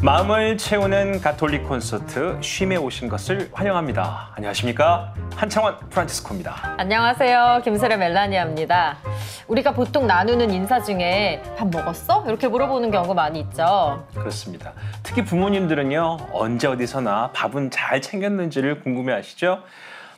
마음을 채우는 가톨릭 콘서트 쉼에 오신 것을 환영합니다. 안녕하십니까? 한창원 프란치스코입니다. 안녕하세요. 김세례 멜라니아입니다. 우리가 보통 나누는 인사 중에 밥 먹었어? 이렇게 물어보는 경우가 많이 있죠. 그렇습니다. 특히 부모님들은요, 언제 어디서나 밥은 잘 챙겼는지를 궁금해하시죠?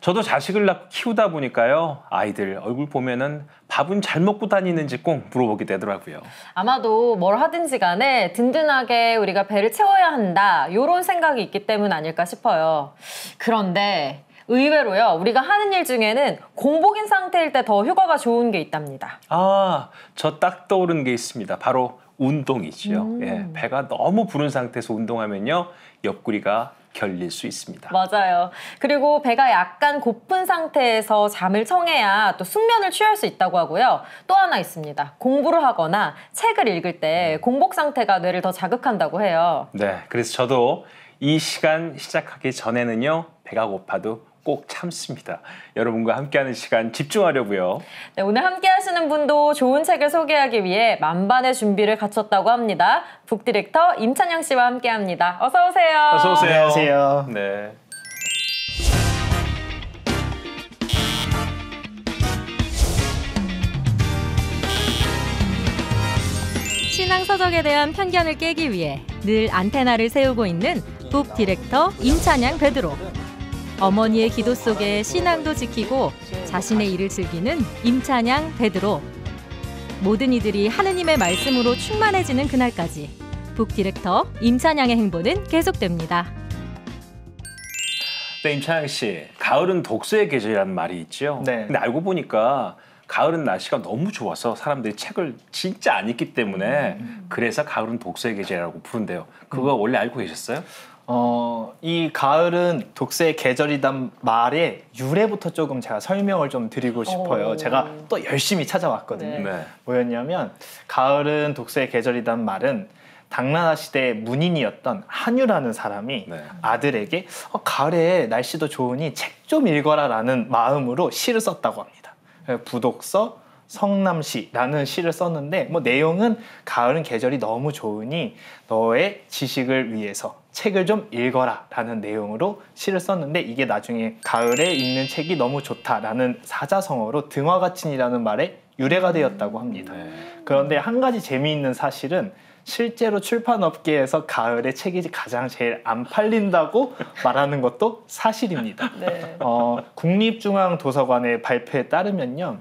저도 자식을 낳고 키우다 보니까요, 아이들 얼굴 보면은 밥은 잘 먹고 다니는지 꼭 물어보게 되더라고요. 아마도 뭘 하든지 간에 든든하게 우리가 배를 채워야 한다, 이런 생각이 있기 때문 아닐까 싶어요. 그런데 의외로요, 우리가 하는 일 중에는 공복인 상태일 때 더 효과가 좋은 게 있답니다. 아, 저 딱 떠오르는 게 있습니다. 바로 운동이지요. 예, 배가 너무 부른 상태에서 운동하면요, 옆구리가 결릴 수 있습니다. 맞아요. 그리고 배가 약간 고픈 상태에서 잠을 청해야 또 숙면을 취할 수 있다고 하고요. 또 하나 있습니다. 공부를 하거나 책을 읽을 때 공복 상태가 뇌를 더 자극한다고 해요. 네, 그래서 저도 이 시간 시작하기 전에는요, 배가 고파도 꼭 참습니다. 여러분과 함께하는 시간 집중하려고요. 네, 오늘 함께 하시는 분도 좋은 책을 소개하기 위해 만반의 준비를 갖췄다고 합니다. 북디렉터 임찬양 씨와 함께합니다. 어서 오세요. 어서 오세요. 안녕하세요. 네. 신앙 서적에 대한 편견을 깨기 위해 늘 안테나를 세우고 있는 북디렉터 임찬양 베드로. 어머니의 기도 속에 신앙도 지키고 자신의 일을 즐기는 임찬양 베드로. 모든 이들이 하느님의 말씀으로 충만해지는 그날까지 북디렉터 임찬양의 행보는 계속됩니다. 네, 임찬양 씨, 가을은 독서의 계절이라는 말이 있죠. 네. 근데 알고 보니까 가을은 날씨가 너무 좋아서 사람들이 책을 진짜 안 읽기 때문에 그래서 가을은 독서의 계절이라고 부른대요. 그거 원래 알고 계셨어요? 이 가을은 독서의 계절이란 말의 유래부터 조금 제가 설명을 좀 드리고 싶어요. 제가 또 열심히 찾아왔거든요. 네. 뭐였냐면 가을은 독서의 계절이란 말은 당나라 시대의 문인이었던 한유라는 사람이 네. 아들에게 가을에 날씨도 좋으니 책 좀 읽어라 라는 마음으로 시를 썼다고 합니다. 부독서 성남시라는 시를 썼는데 뭐 내용은 가을은 계절이 너무 좋으니 너의 지식을 위해서 책을 좀 읽어라 라는 내용으로 시를 썼는데 이게 나중에 가을에 읽는 책이 너무 좋다라는 사자성어로 등화가친이라는 말의 유래가 되었다고 합니다. 그런데 한 가지 재미있는 사실은 실제로 출판업계에서 가을에 책이 가장 제일 안 팔린다고 말하는 것도 사실입니다. 네. 국립중앙도서관의 발표에 따르면요,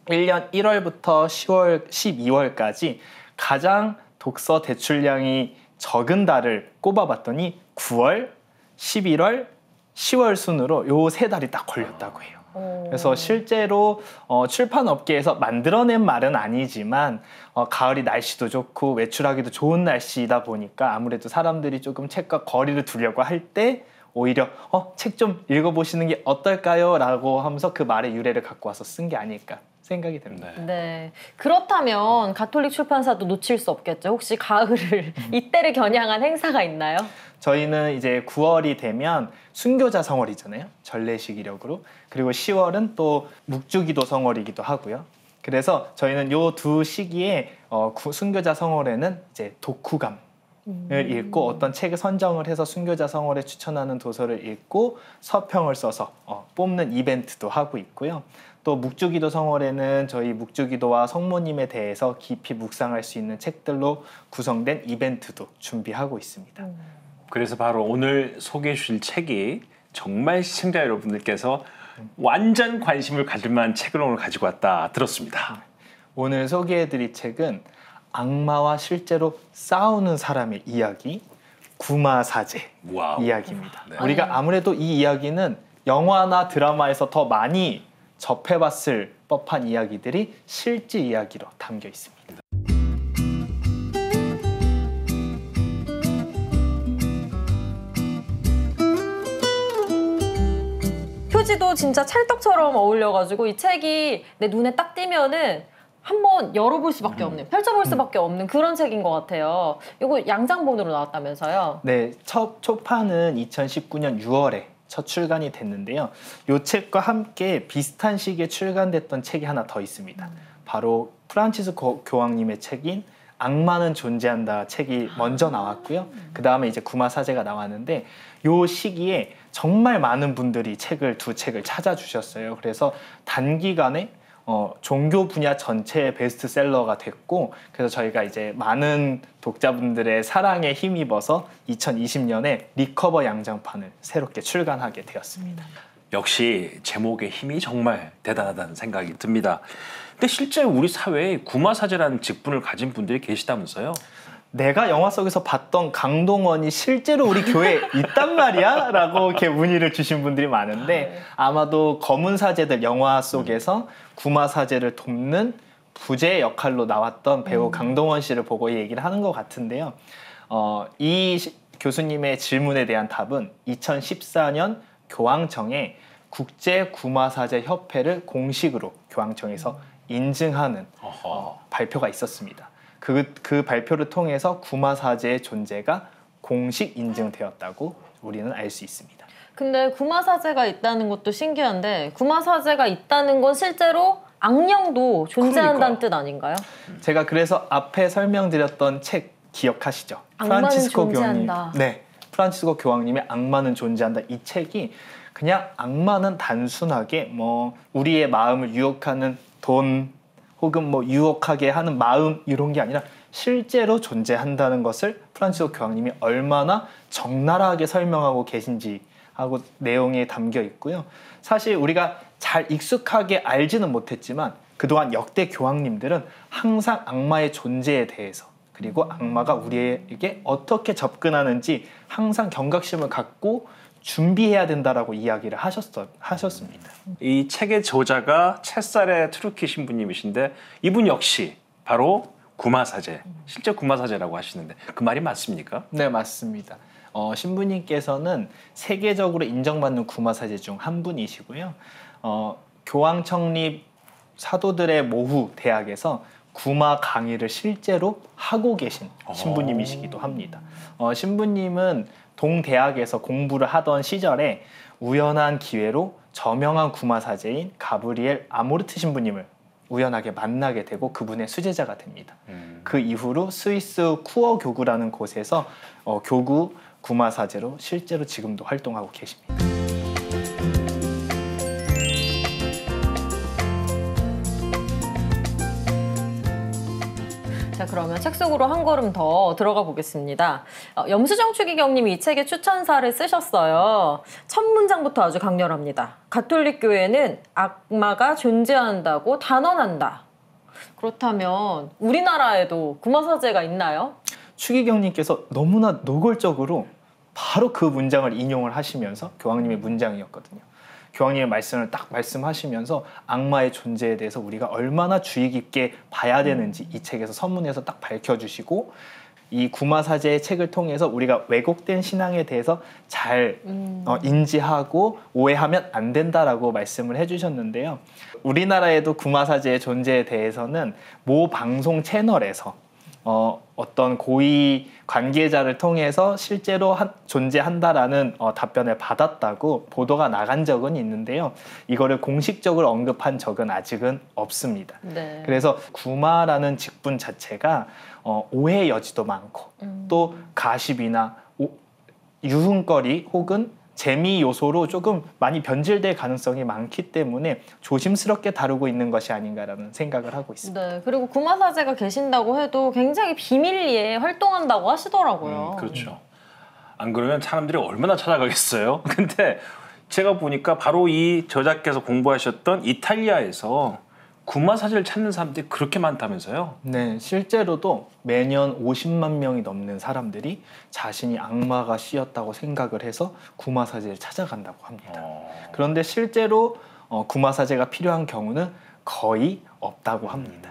1년 1월부터 10월, 12월까지 가장 독서 대출량이 적은 달을 꼽아봤더니 9월, 11월, 10월 순으로 요 세 달이 딱 걸렸다고 해요. 그래서 실제로 출판업계에서 만들어낸 말은 아니지만 가을이 날씨도 좋고 외출하기도 좋은 날씨이다 보니까 아무래도 사람들이 조금 책과 거리를 두려고 할 때 오히려 책 좀 읽어보시는 게 어떨까요? 라고 하면서 그 말의 유래를 갖고 와서 쓴 게 아닐까 생각이 듭니다. 네. 그렇다면 가톨릭 출판사도 놓칠 수 없겠죠. 혹시 가을을 이때를 겨냥한 행사가 있나요? 저희는 이제 9월이 되면 순교자 성월이잖아요. 전례식 이력으로. 그리고 10월은 또 묵주기도 성월이기도 하고요. 그래서 저희는 요 두 시기에 순교자 성월에는 이제 독후감을 읽고 어떤 책을 선정을 해서 순교자 성월에 추천하는 도서를 읽고 서평을 써서 뽑는 이벤트도 하고 있고요. 또 묵주기도 성월에는 저희 묵주기도와 성모님에 대해서 깊이 묵상할 수 있는 책들로 구성된 이벤트도 준비하고 있습니다. 그래서 바로 오늘 소개해 주실 책이 정말 시청자 여러분들께서 완전 관심을 가질 만한 책을 오늘 가지고 왔다 들었습니다. 오늘 소개해드릴 책은 악마와 실제로 싸우는 사람의 이야기, 구마사제 와우. 이야기입니다. 네. 우리가 아무래도 이 이야기는 영화나 드라마에서 더 많이 접해봤을 법한 이야기들이 실제 이야기로 담겨 있습니다. 표지도 진짜 찰떡처럼 어울려가지고 이 책이 내 눈에 딱 띄면은 한번 열어볼 수밖에 없는, 펼쳐볼 수밖에 없는 그런 책인 것 같아요. 이거 양장본으로 나왔다면서요? 네, 첫 초판은 2019년 6월에 첫 출간이 됐는데요. 이 책과 함께 비슷한 시기에 출간됐던 책이 하나 더 있습니다. 바로 프란치스코 교황님의 책인 악마는 존재한다 책이 먼저 나왔고요. 그 다음에 이제 구마사제가 나왔는데 요 시기에 정말 많은 분들이 두 책을 찾아주셨어요. 그래서 단기간에 종교 분야 전체의 베스트셀러가 됐고, 그래서 저희가 이제 많은 독자분들의 사랑에 힘입어서 2020년에 리커버 양장판을 새롭게 출간하게 되었습니다. 역시 제목의 힘이 정말 대단하다는 생각이 듭니다. 근데 실제 우리 사회에 구마사제라는 직분을 가진 분들이 계시다면서요? 내가 영화 속에서 봤던 강동원이 실제로 우리 교회에 있단 말이야? 라고 이렇게 문의를 주신 분들이 많은데, 아마도 검은 사제들 영화 속에서 구마사제를 돕는 부제 역할로 나왔던 배우 강동원 씨를 보고 이 얘기를 하는 것 같은데요. 교수님의 질문에 대한 답은 2014년 교황청에 국제구마사제 협회를 공식으로 교황청에서 인증하는 발표가 있었습니다. 그 발표를 통해서 구마사제의 존재가 공식 인증되었다고 우리는 알 수 있습니다. 근데 구마사제가 있다는 것도 신기한데 구마사제가 있다는 건 실제로 악령도 존재한다는 뜻 아닌가요? 제가 그래서 앞에 설명드렸던 책 기억하시죠? 악마는 존재한다. 네, 프란치스코 교황님의 악마는 존재한다. 이 책이 그냥 악마는 단순하게 우리의 마음을 유혹하는 돈 혹은 유혹하게 하는 마음 이런 게 아니라 실제로 존재한다는 것을 프란치스코 교황님이 얼마나 적나라하게 설명하고 계신지 하고 내용에 담겨 있고요. 사실 우리가 잘 익숙하게 알지는 못했지만 그동안 역대 교황님들은 항상 악마의 존재에 대해서 그리고 악마가 우리에게 어떻게 접근하는지 항상 경각심을 갖고 준비해야 된다라고 이야기를 하셨습니다. 이 책의 저자가 채살의 트루키 신부님이신데 이분 역시 바로 구마사제, 실제 구마사제라고 하시는데 그 말이 맞습니까? 네, 맞습니다. 신부님께서는 세계적으로 인정받는 구마사제 중 한 분이시고요. 교황 창립 사도들의 모후 대학에서 구마 강의를 실제로 하고 계신 신부님이시기도 합니다. 신부님은 동대학에서 공부를 하던 시절에 우연한 기회로 저명한 구마사제인 가브리엘 아모르트 신부님을 우연하게 만나게 되고 그분의 수제자가 됩니다. 그 이후로 스위스 쿠어 교구라는 곳에서 교구 구마사제로 실제로 지금도 활동하고 계십니다. 자, 그러면 책 속으로 한 걸음 더 들어가 보겠습니다. 염수정 추기경님이 이 책의 추천사를 쓰셨어요. 첫 문장부터 아주 강렬합니다. 가톨릭 교회는 악마가 존재한다고 단언한다. 그렇다면 우리나라에도 구마사제가 있나요? 추기경님께서 너무나 노골적으로 바로 그 문장을 인용을 하시면서 교황님의 문장이었거든요. 교황님의 말씀을 딱 말씀하시면서 악마의 존재에 대해서 우리가 얼마나 주의 깊게 봐야 되는지 이 책에서 서문에서 딱 밝혀주시고 이 구마사제의 책을 통해서 우리가 왜곡된 신앙에 대해서 잘 인지하고 오해하면 안 된다라고 말씀을 해주셨는데요. 우리나라에도 구마사제의 존재에 대해서는 모 방송 채널에서 어떤 고위 관계자를 통해서 실제로 존재한다라는 답변을 받았다고 보도가 나간 적은 있는데요. 이거를 공식적으로 언급한 적은 아직은 없습니다. 네. 그래서 구마라는 직분 자체가 오해 여지도 많고 또 가십이나 유흥거리 혹은 재미 요소로 조금 많이 변질될 가능성이 많기 때문에 조심스럽게 다루고 있는 것이 아닌가라는 생각을 하고 있습니다. 네, 그리고 구마사제가 계신다고 해도 굉장히 비밀리에 활동한다고 하시더라고요. 그렇죠. 안 그러면 사람들이 얼마나 찾아가겠어요. 근데 제가 보니까 바로 이 저자께서 공부하셨던 이탈리아에서 구마사제를 찾는 사람들이 그렇게 많다면서요? 네, 실제로도 매년 50만 명이 넘는 사람들이 자신이 악마가 씌었다고 생각을 해서 구마사제를 찾아간다고 합니다. 그런데 실제로 구마사제가 필요한 경우는 거의 없다고 합니다.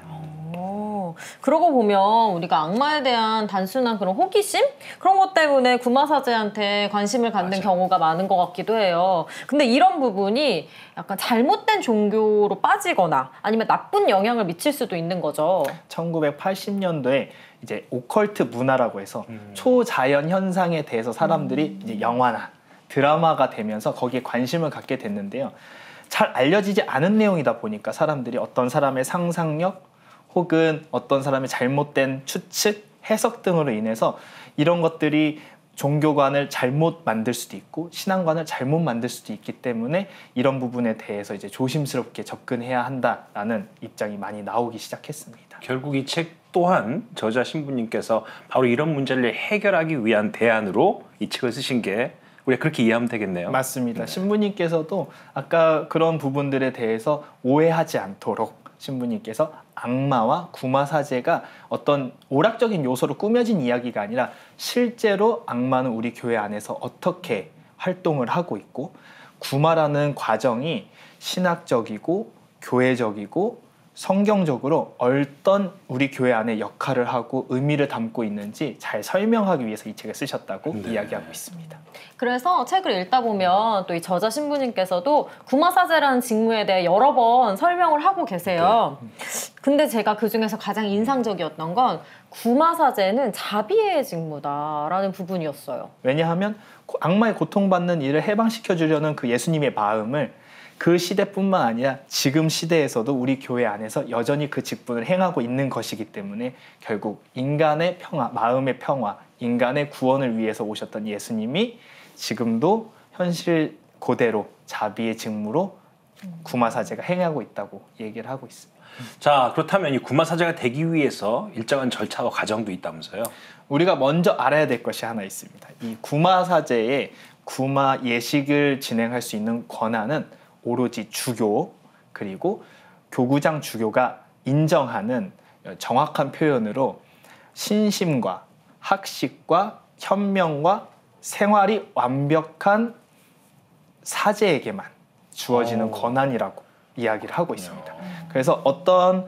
그러고 보면 우리가 악마에 대한 단순한 그런 호기심? 그런 것 때문에 구마사제한테 관심을 갖는 맞아. 경우가 많은 것 같기도 해요. 근데 이런 부분이 약간 잘못된 종교로 빠지거나 아니면 나쁜 영향을 미칠 수도 있는 거죠. 1980년도에 이제 오컬트 문화라고 해서 초자연 현상에 대해서 사람들이 이제 영화나 드라마가 되면서 거기에 관심을 갖게 됐는데요. 잘 알려지지 않은 내용이다 보니까 사람들이 어떤 사람의 상상력 혹은 어떤 사람의 잘못된 추측, 해석 등으로 인해서 이런 것들이 종교관을 잘못 만들 수도 있고 신앙관을 잘못 만들 수도 있기 때문에 이런 부분에 대해서 이제 조심스럽게 접근해야 한다라는 입장이 많이 나오기 시작했습니다. 결국 이 책 또한 저자 신부님께서 바로 이런 문제를 해결하기 위한 대안으로 이 책을 쓰신 게 우리가 그렇게 이해하면 되겠네요. 맞습니다. 신부님께서도 아까 그런 부분들에 대해서 오해하지 않도록 신부님께서 악마와 구마사제가 어떤 오락적인 요소로 꾸며진 이야기가 아니라 실제로 악마는 우리 교회 안에서 어떻게 활동을 하고 있고 구마라는 과정이 신학적이고 교회적이고 성경적으로 어떤 우리 교회 안에 역할을 하고 의미를 담고 있는지 잘 설명하기 위해서 이 책을 쓰셨다고 이야기하고 있습니다. 그래서 책을 읽다 보면 또 이 저자 신부님께서도 구마사제라는 직무에 대해 여러 번 설명을 하고 계세요. 근데 제가 그중에서 가장 인상적이었던 건 구마사제는 자비의 직무다라는 부분이었어요. 왜냐하면 악마의 고통받는 이를 해방시켜 주려는 그 예수님의 마음을 그 시대뿐만 아니라 지금 시대에서도 우리 교회 안에서 여전히 그 직분을 행하고 있는 것이기 때문에 결국 인간의 평화, 마음의 평화, 인간의 구원을 위해서 오셨던 예수님이 지금도 현실 그대로 자비의 직무로 구마사제가 행하고 있다고 얘기를 하고 있습니다. 자, 그렇다면 이 구마사제가 되기 위해서 일정한 절차와 과정도 있다면서요? 우리가 먼저 알아야 될 것이 하나 있습니다. 이 구마사제의 구마 예식을 진행할 수 있는 권한은 오로지 주교 그리고 교구장 주교가 인정하는 정확한 표현으로 신심과 학식과 현명과 생활이 완벽한 사제에게만 주어지는 권한이라고 이야기를 하고 있습니다. 그래서 어떤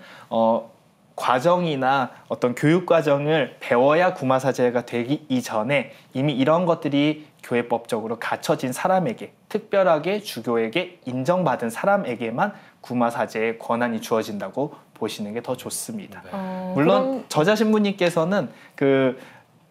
과정이나 어떤 교육 과정을 배워야 구마사제가 되기 이전에 이미 이런 것들이 교회법적으로 갖춰진 사람에게 특별하게 주교에게 인정받은 사람에게만 구마사제의 권한이 주어진다고 보시는 게 더 좋습니다. 물론 저자 신부님께서는 그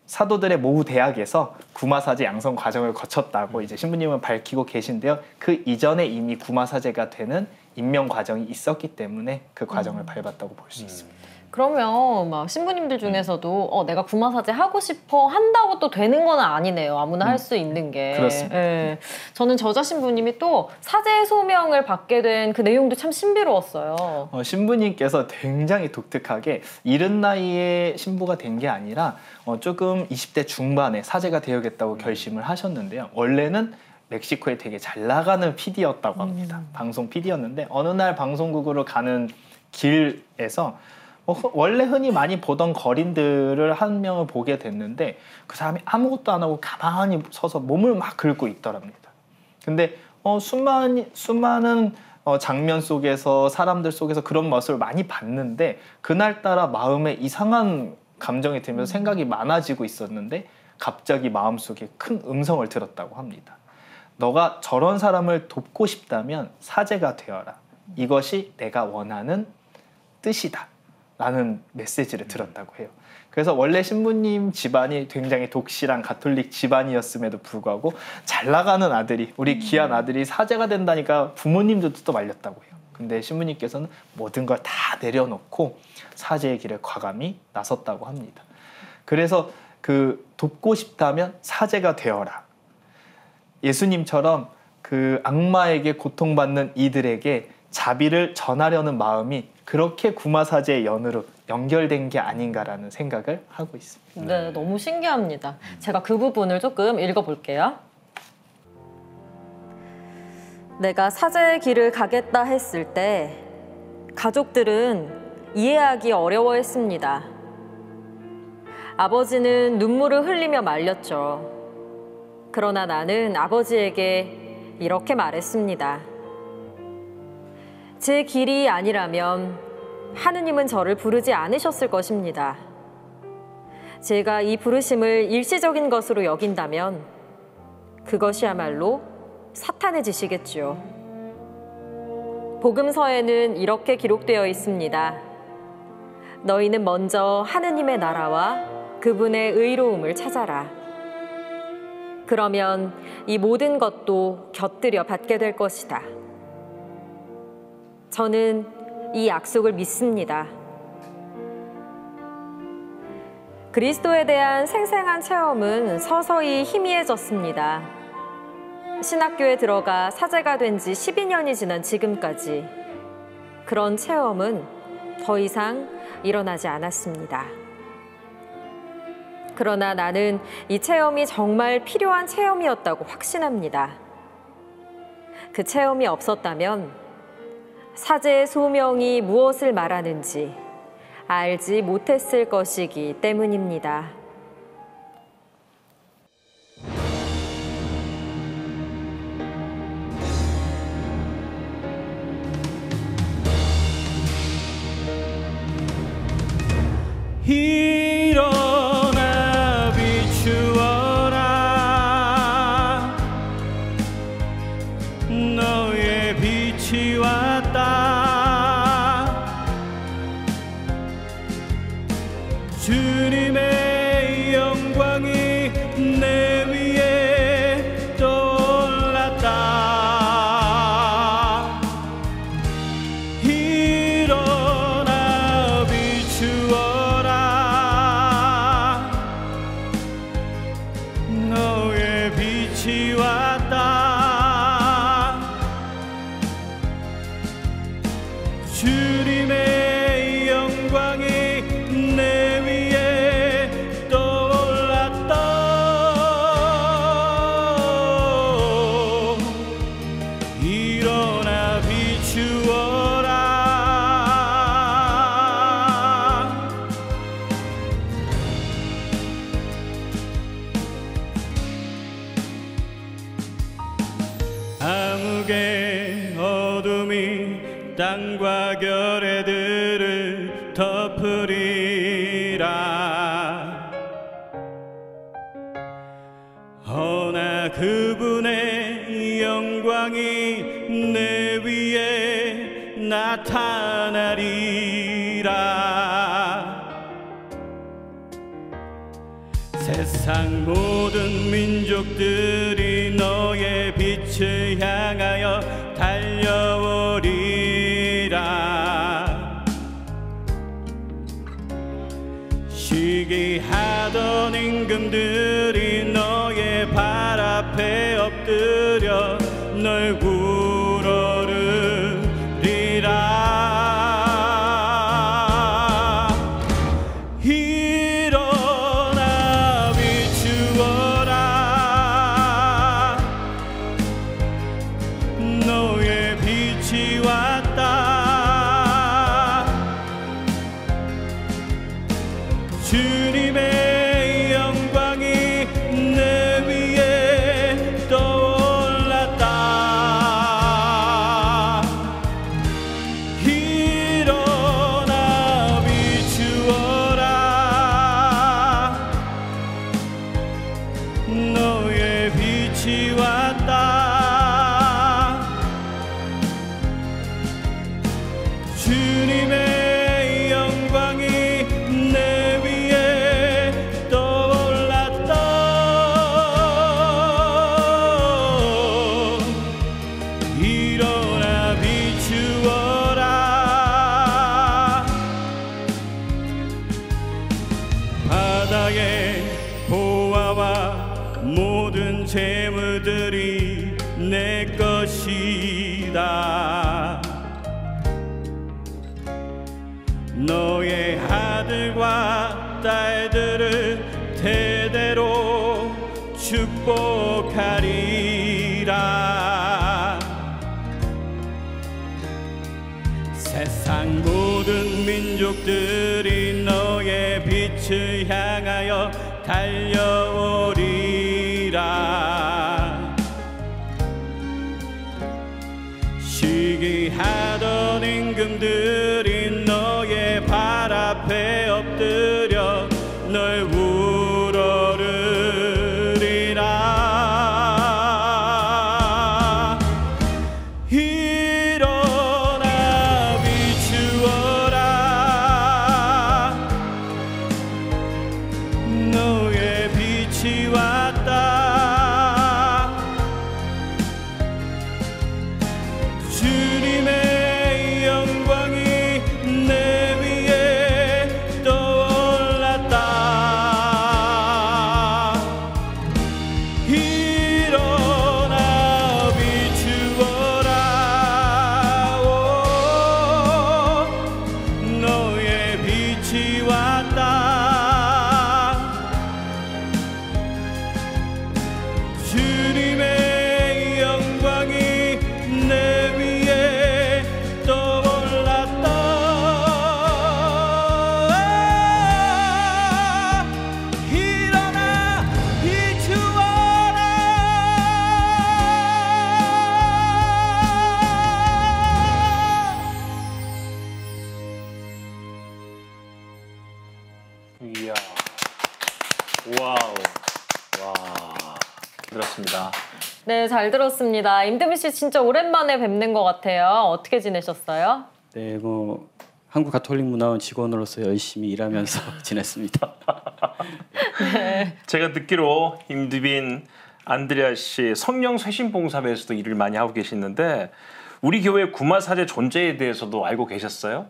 사도들의 모후 대학에서 구마사제 양성 과정을 거쳤다고 이제 신부님은 밝히고 계신데요. 그 이전에 이미 구마사제가 되는 임명 과정이 있었기 때문에 그 과정을 밟았다고 볼 수 있습니다. 그러면 막 신부님들 중에서도 내가 구마사제 하고 싶어 한다고 또 되는 건 아니네요. 아무나 할 수 있는 게. 그렇습니다. 예. 저는 저자 신부님이 또 사제 소명을 받게 된 그 내용도 참 신비로웠어요. 신부님께서 굉장히 독특하게 이른 나이에 신부가 된 게 아니라 조금 20대 중반에 사제가 되어야겠다고 결심을 하셨는데요. 원래는 멕시코에 되게 잘 나가는 PD였다고 합니다. 방송 PD였는데 어느 날 방송국으로 가는 길에서 원래 흔히 많이 보던 거린들을 한 명을 보게 됐는데 그 사람이 아무것도 안 하고 가만히 서서 몸을 막 긁고 있더랍니다. 근데 수많은 장면 속에서 사람들 속에서 그런 모습을 많이 봤는데 그날따라 마음에 이상한 감정이 들면서 생각이 많아지고 있었는데 갑자기 마음속에 큰 음성을 들었다고 합니다. 너가 저런 사람을 돕고 싶다면 사제가 되어라. 이것이 내가 원하는 뜻이다. 라는 메시지를 들었다고 해요. 그래서 원래 신부님 집안이 굉장히 독실한 가톨릭 집안이었음에도 불구하고 잘 나가는 아들이 우리 귀한 아들이 사제가 된다니까 부모님들도 또 말렸다고 해요. 근데 신부님께서는 모든 걸 다 내려놓고 사제의 길에 과감히 나섰다고 합니다. 그래서 그 돕고 싶다면 사제가 되어라. 예수님처럼 그 악마에게 고통받는 이들에게 자비를 전하려는 마음이 그렇게 구마사제의 연으로 연결된 게 아닌가라는 생각을 하고 있습니다. 네, 너무 신기합니다. 제가 그 부분을 조금 읽어볼게요. 내가 사제의 길을 가겠다 했을 때 가족들은 이해하기 어려워했습니다. 아버지는 눈물을 흘리며 말렸죠. 그러나 나는 아버지에게 이렇게 말했습니다. 제 길이 아니라면 하느님은 저를 부르지 않으셨을 것입니다. 제가 이 부르심을 일시적인 것으로 여긴다면 그것이야말로 사탄의 짓이겠죠. 복음서에는 이렇게 기록되어 있습니다. 너희는 먼저 하느님의 나라와 그분의 의로움을 찾아라. 그러면 이 모든 것도 곁들여 받게 될 것이다. 저는 이 약속을 믿습니다. 그리스도에 대한 생생한 체험은 서서히 희미해졌습니다. 신학교에 들어가 사제가 된 지 12년이 지난 지금까지 그런 체험은 더 이상 일어나지 않았습니다. 그러나 나는 이 체험이 정말 필요한 체험이었다고 확신합니다. 그 체험이 없었다면 사제의 소명이 무엇을 말하는지 알지 못했을 것이기 때문입니다. 일어나 비추어라 너의 빛이 왔다 주님의 영광이 내 위에 떠올랐다 일어나 비추어라 너의 빛이 왔다 주님의 영광이 내 위에 떠올랐다 일어나 비추어라 암흑의 어둠이 땅과 결의들을 덮으리라 허나 그분의 영광이 내 위에 나타나리라 세상 모든 민족들이 너의 빛을 향하여 달려오리라 시기하던 임금들이 너의 발 앞에 엎드려 널 부르리라 일어나 비추어라 너의 빛이 왔다 주님의 영광이 내 위에 떠올랐다 일어나 비추어라 너의 빛이 왔다 주님의 영광이 내 위에 떠올랐다 일어나 비추어라 바다의 보화와 모든 재물들이 내 것이다 너의 아들과 딸들을 대대로 축복하리라 세상 모든 민족들이 너의 빛을 향하여 달려오리라 시기하던 임금들이 너의 발 앞에 엎드려 널 우러르리라 일어나 비추어라 너의 빛이 왔다 주님의 영광이 내 위에 떠올랐다 이야. 와우. 와. 들었습니다. 네, 잘 들었습니다. 임드빈 씨 진짜 오랜만에 뵙는 것 같아요. 어떻게 지내셨어요? 네, 뭐 한국 가톨릭 문화원 직원으로서 열심히 일하면서 지냈습니다. 제가 듣기로 임드빈 안드레아 씨 성령 쇄신 봉사회에서도 일을 많이 하고 계시는데 우리 교회 구마사제 존재에 대해서도 알고 계셨어요?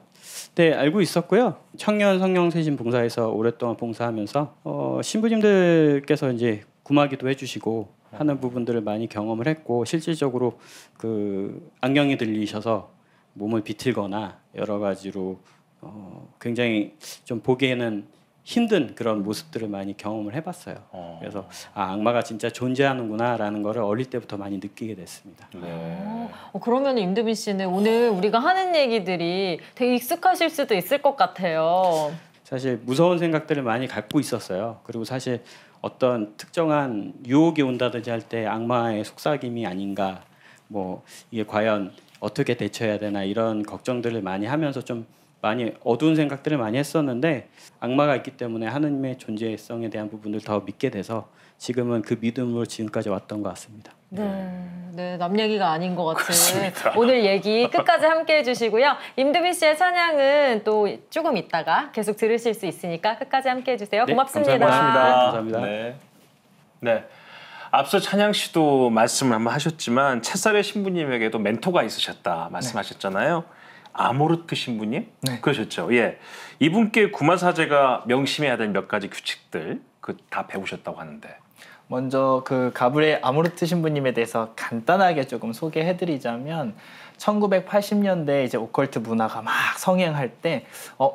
네, 알고 있었고요. 청년 성령 쇄신 봉사에서 오랫동안 봉사하면서 신부님들께서 이제 구마기도 해주시고 하는 부분들을 많이 경험을 했고 실질적으로 그 안경이 들리셔서 몸을 비틀거나 여러 가지로 굉장히 좀 보기에는 힘든 그런 모습들을 많이 경험을 해봤어요. 그래서 악마가 진짜 존재하는구나라는 거를 어릴 때부터 많이 느끼게 됐습니다. 네. 그러면 임드빈 씨는 오늘 우리가 하는 얘기들이 되게 익숙하실 수도 있을 것 같아요. 사실 무서운 생각들을 많이 갖고 있었어요. 그리고 사실 어떤 특정한 유혹이 온다든지 할 때 악마의 속삭임이 아닌가, 뭐 이게 과연 어떻게 대처해야 되나 이런 걱정들을 많이 하면서 좀 많이 어두운 생각들을 많이 했었는데 악마가 있기 때문에 하느님의 존재성에 대한 부분을 더 믿게 돼서 지금은 그 믿음으로 지금까지 왔던 것 같습니다. 네, 남 얘기가 아닌 것 같은 그렇습니다. 오늘 얘기 끝까지 함께 해주시고요. 임드빈 씨의 찬양은 또 조금 있다가 계속 들으실 수 있으니까 끝까지 함께 해주세요. 네, 고맙습니다. 감사합니다. 네. 네. 앞서 찬양 씨도 말씀을 한번 하셨지만 채살의 신부님에게도 멘토가 있으셨다 말씀하셨잖아요. 아모르트 신부님? 네. 그러셨죠. 예. 이분께 구마사제가 명심해야 될 몇 가지 규칙들 다 배우셨다고 하는데. 먼저 그 가브리엘 아모르트 신부님에 대해서 간단하게 조금 소개해드리자면 1980년대 이제 오컬트 문화가 막 성행할 때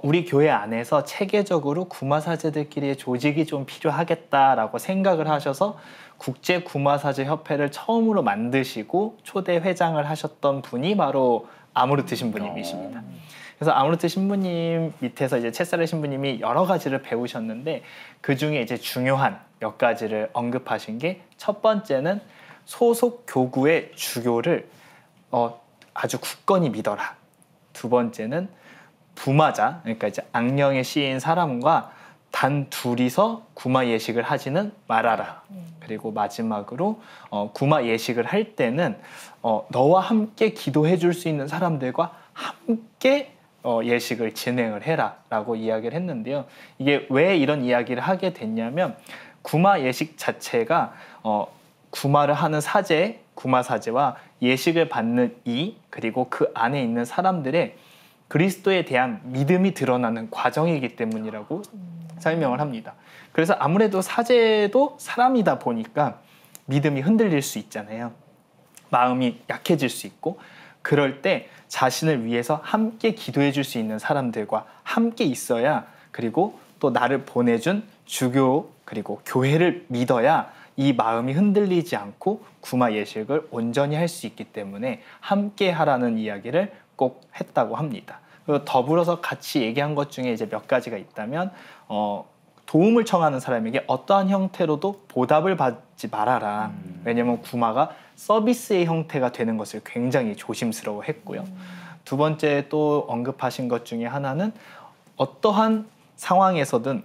우리 교회 안에서 체계적으로 구마사제들끼리의 조직이 좀 필요하겠다라고 생각을 하셔서 국제 구마사제 협회를 처음으로 만드시고 초대 회장을 하셨던 분이 바로 아모르트 신부님이십니다. 그래서 아모르트 신부님 밑에서 이제 채살의 신부님이 여러 가지를 배우셨는데 그 중에 이제 중요한 몇 가지를 언급하신 게 첫 번째는 소속 교구의 주교를 아주 굳건히 믿어라. 두 번째는 부마자, 그러니까 이제 악령에 씌인 사람과 단 둘이서 구마 예식을 하지는 말아라. 그리고 마지막으로 구마 예식을 할 때는 너와 함께 기도해 줄 수 있는 사람들과 함께 예식을 진행을 해라 라고 이야기를 했는데요. 이게 왜 이런 이야기를 하게 됐냐면 구마 예식 자체가 구마를 하는 사제, 구마 사제와 예식을 받는 이 그리고 그 안에 있는 사람들의 그리스도에 대한 믿음이 드러나는 과정이기 때문이라고 설명을 합니다. 그래서 아무래도 사제도 사람이다 보니까 믿음이 흔들릴 수 있잖아요. 마음이 약해질 수 있고 그럴 때 자신을 위해서 함께 기도해 줄 수 있는 사람들과 함께 있어야 그리고 또 나를 보내준 주교 그리고 교회를 믿어야 이 마음이 흔들리지 않고 구마 예식을 온전히 할 수 있기 때문에 함께 하라는 이야기를 꼭 했다고 합니다. 그리고 더불어서 같이 얘기한 것 중에 이제 몇 가지가 있다면 도움을 청하는 사람에게 어떠한 형태로도 보답을 받지 말아라. 왜냐하면 구마가 서비스의 형태가 되는 것을 굉장히 조심스러워했고요. 두 번째 또 언급하신 것 중에 하나는 어떠한 상황에서든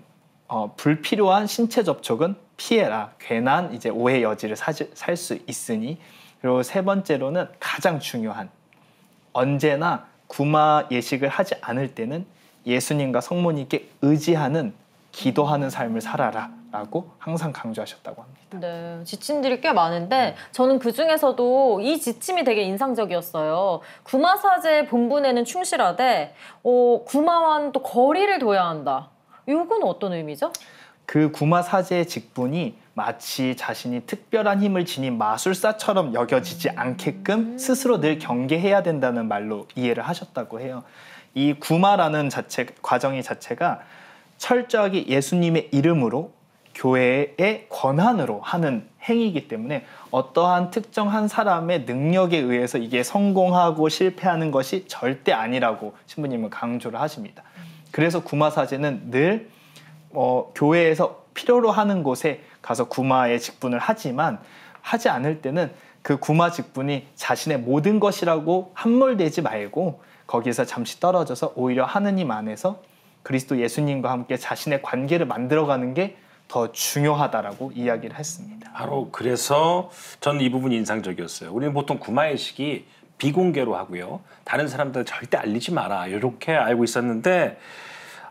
불필요한 신체 접촉은 피해라. 괜한 이제 오해 여지를 살 수 있으니. 그리고 세 번째로는 가장 중요한 언제나 구마 예식을 하지 않을 때는 예수님과 성모님께 의지하는 기도하는 삶을 살아라 라고 항상 강조하셨다고 합니다. 네, 지침들이 꽤 많은데 저는 그 중에서도 이 지침이 되게 인상적이었어요. 구마사제 본분에는 충실하되 구마와는 또 거리를 둬야 한다. 이건 어떤 의미죠? 그 구마 사제의 직분이 마치 자신이 특별한 힘을 지닌 마술사처럼 여겨지지 않게끔 스스로 늘 경계해야 된다는 말로 이해를 하셨다고 해요. 이 구마라는 과정이 자체가 철저하게 예수님의 이름으로 교회의 권한으로 하는 행위이기 때문에 어떠한 특정한 사람의 능력에 의해서 이게 성공하고 실패하는 것이 절대 아니라고 신부님은 강조를 하십니다. 그래서 구마사제는 늘 교회에서 필요로 하는 곳에 가서 구마의 직분을 하지만 하지 않을 때는 그 구마 직분이 자신의 모든 것이라고 함몰되지 말고 거기서 잠시 떨어져서 오히려 하느님 안에서 그리스도 예수님과 함께 자신의 관계를 만들어가는 게 더 중요하다라고 이야기를 했습니다. 바로 그래서 저는 이 부분이 인상적이었어요. 우리는 보통 구마예식이 비공개로 하고요. 다른 사람들 절대 알리지 마라 이렇게 알고 있었는데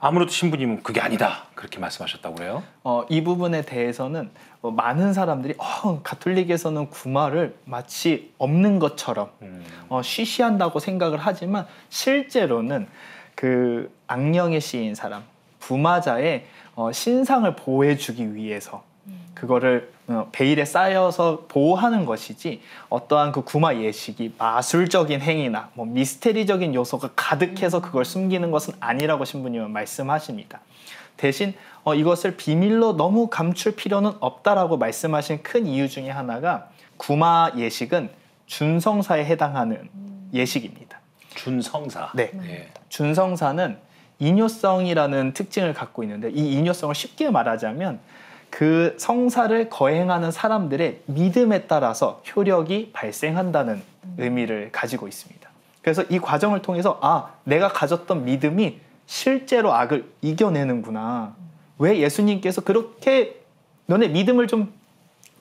아무래도 신부님은 그게 아니다 그렇게 말씀하셨다고 그래요. 이 부분에 대해서는 많은 사람들이 가톨릭에서는 구마를 마치 없는 것처럼 쉬쉬한다고 생각을 하지만 실제로는 그 악령의 씨인 사람, 부마자의 신상을 보호해주기 위해서 그거를 베일에 쌓여서 보호하는 것이지 어떠한 그 구마 예식이 마술적인 행위나 뭐 미스테리적인 요소가 가득해서 그걸 숨기는 것은 아니라고 신부님은 말씀하십니다. 대신 이것을 비밀로 너무 감출 필요는 없다라고 말씀하신 큰 이유 중에 하나가 구마 예식은 준성사에 해당하는 예식입니다. 준성사. 네. 예. 준성사는 이뇨성이라는 특징을 갖고 있는데 이 이뇨성을 쉽게 말하자면 그 성사를 거행하는 사람들의 믿음에 따라서 효력이 발생한다는 의미를 가지고 있습니다. 그래서 이 과정을 통해서 내가 가졌던 믿음이 실제로 악을 이겨내는구나. 왜 예수님께서 그렇게 너네 믿음을 좀